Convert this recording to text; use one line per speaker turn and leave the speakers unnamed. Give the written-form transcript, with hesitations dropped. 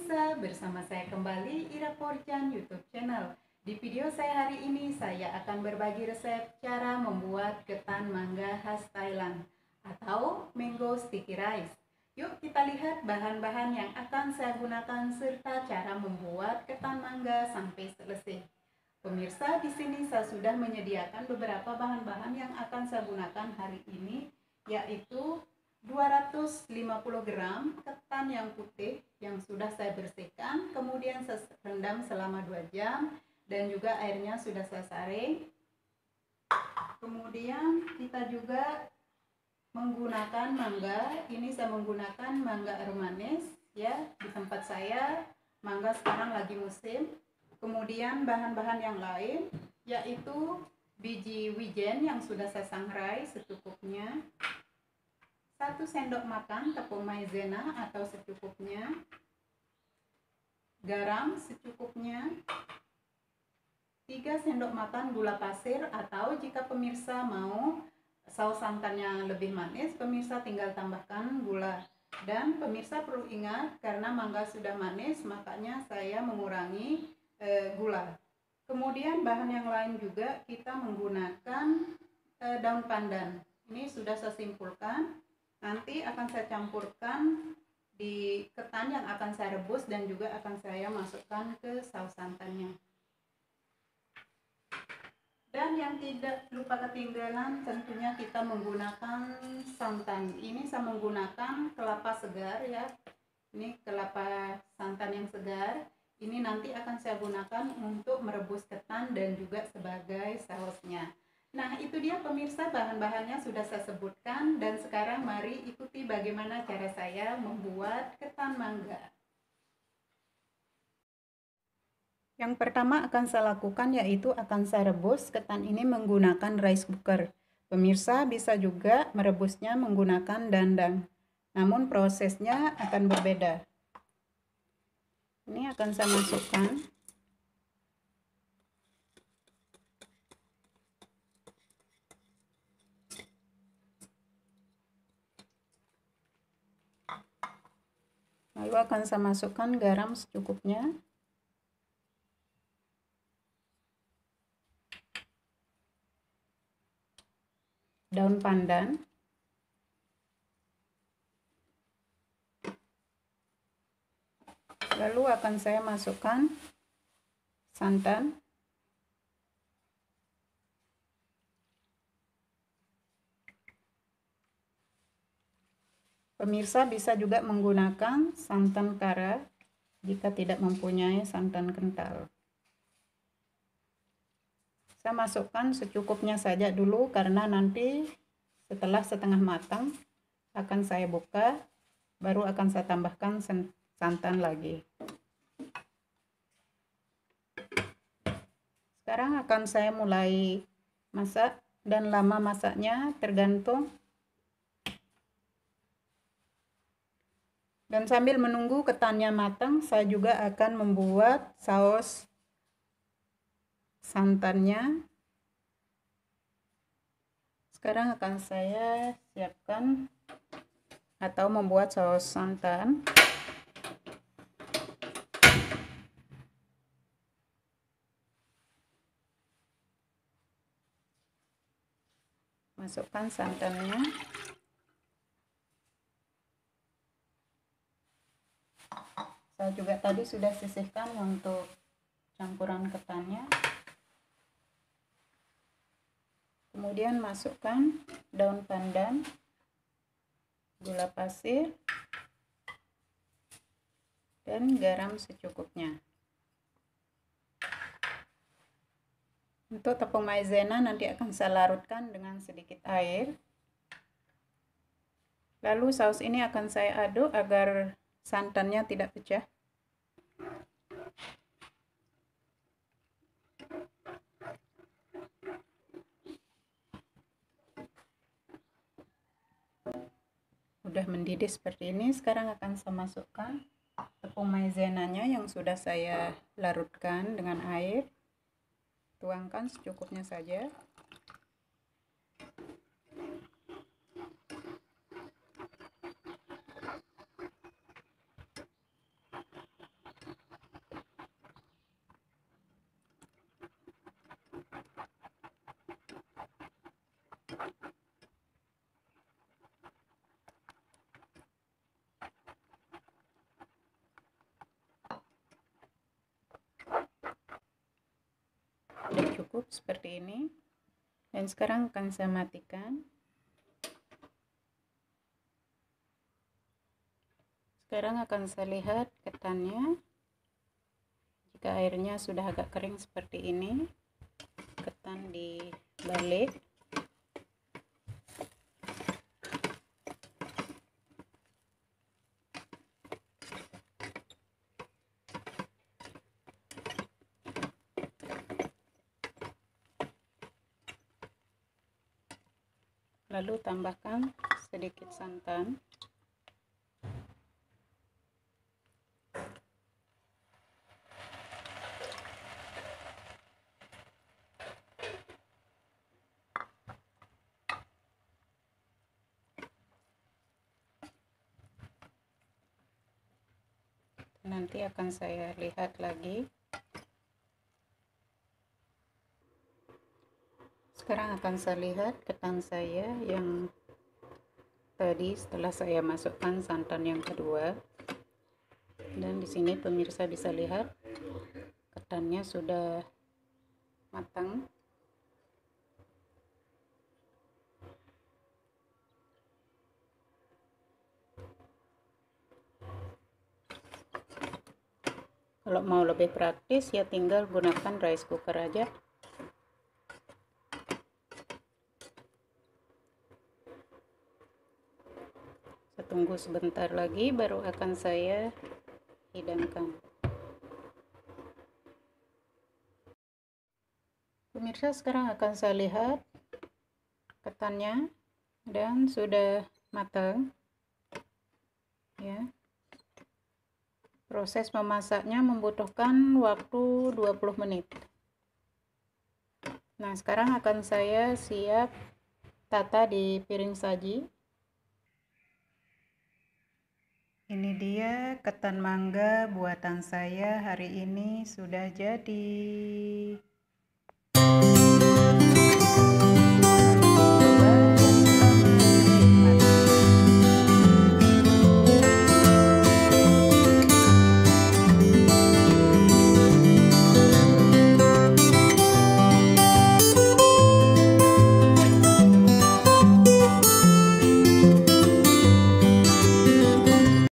pemirsa, bersama saya kembali Ira Porjan YouTube channel. Di video saya hari ini saya akan berbagi resep cara membuat ketan mangga khas Thailand atau mango sticky rice. Yuk kita lihat bahan-bahan yang akan saya gunakan serta cara membuat ketan mangga sampai selesai. Pemirsa, di sini saya sudah menyediakan beberapa bahan-bahan yang akan saya gunakan hari ini, yaitu 250 gram ketan yang putih yang sudah saya bersihkan, kemudian saya rendam selama 2 jam dan juga airnya sudah saya saring. Kemudian kita juga menggunakan mangga. Ini saya menggunakan mangga aromanis ya. Di tempat saya mangga sekarang lagi musim. Kemudian bahan-bahan yang lain yaitu biji wijen yang sudah saya sangrai secukupnya, 1 sendok makan tepung maizena atau secukupnya, garam secukupnya, 3 sendok makan gula pasir, atau jika pemirsa mau saus santannya lebih manis, pemirsa tinggal tambahkan gula. Dan pemirsa perlu ingat, karena mangga sudah manis, makanya saya mengurangi gula. Kemudian bahan yang lain juga kita menggunakan daun pandan. Ini sudah saya simpulkan. Nanti akan saya campurkan di ketan yang akan saya rebus dan juga akan saya masukkan ke saus santannya. Dan yang tidak lupa ketinggalan tentunya kita menggunakan santan. Ini saya menggunakan kelapa segar ya. Ini kelapa santan yang segar. Ini nanti akan saya gunakan untuk merebus ketan dan juga sebagai sausnya. Nah, itu dia pemirsa, bahan-bahannya sudah saya sebutkan, dan sekarang mari ikuti bagaimana cara saya membuat ketan mangga. Yang pertama akan saya lakukan yaitu akan saya rebus ketan ini menggunakan rice cooker. Pemirsa bisa juga merebusnya menggunakan dandang, namun prosesnya akan berbeda. Ini akan saya masukkan. Lalu akan saya masukkan garam secukupnya. Daun pandan. Lalu akan saya masukkan santan. Pemirsa bisa juga menggunakan santan kara jika tidak mempunyai santan kental. Saya masukkan secukupnya saja dulu, karena nanti setelah setengah matang akan saya buka, baru akan saya tambahkan santan lagi. Sekarang akan saya mulai masak, dan lama masaknya tergantung. Dan sambil menunggu ketannya matang, saya juga akan membuat saus santannya. Sekarang akan saya siapkan atau membuat saus santan. Masukkan santannya. Saya juga tadi sudah sisihkan untuk campuran ketannya. Kemudian masukkan daun pandan, gula pasir, dan garam secukupnya. Untuk tepung maizena nanti akan saya larutkan dengan sedikit air. Lalu saus ini akan saya aduk agar santannya tidak pecah. Udah mendidih seperti ini. Sekarang akan saya masukkan tepung maizenanya yang sudah saya larutkan dengan air. Tuangkan secukupnya saja. Sudah cukup seperti ini, dan sekarang akan saya matikan. Sekarang akan saya lihat ketannya. Jika airnya sudah agak kering seperti ini, ketan dibalik. Lalu tambahkan sedikit santan. Nanti akan saya lihat lagi. Sekarang akan saya lihat ketan saya yang tadi setelah saya masukkan santan yang kedua. Dan di sini pemirsa bisa lihat ketannya sudah matang. Kalau mau lebih praktis ya tinggal gunakan rice cooker aja. Saya tunggu sebentar lagi baru akan saya hidangkan. Pemirsa, sekarang akan saya lihat ketannya dan sudah matang. Ya. Proses memasaknya membutuhkan waktu 20 menit. Nah, sekarang akan saya siap tata di piring saji. Ini dia ketan mangga buatan saya hari ini sudah jadi.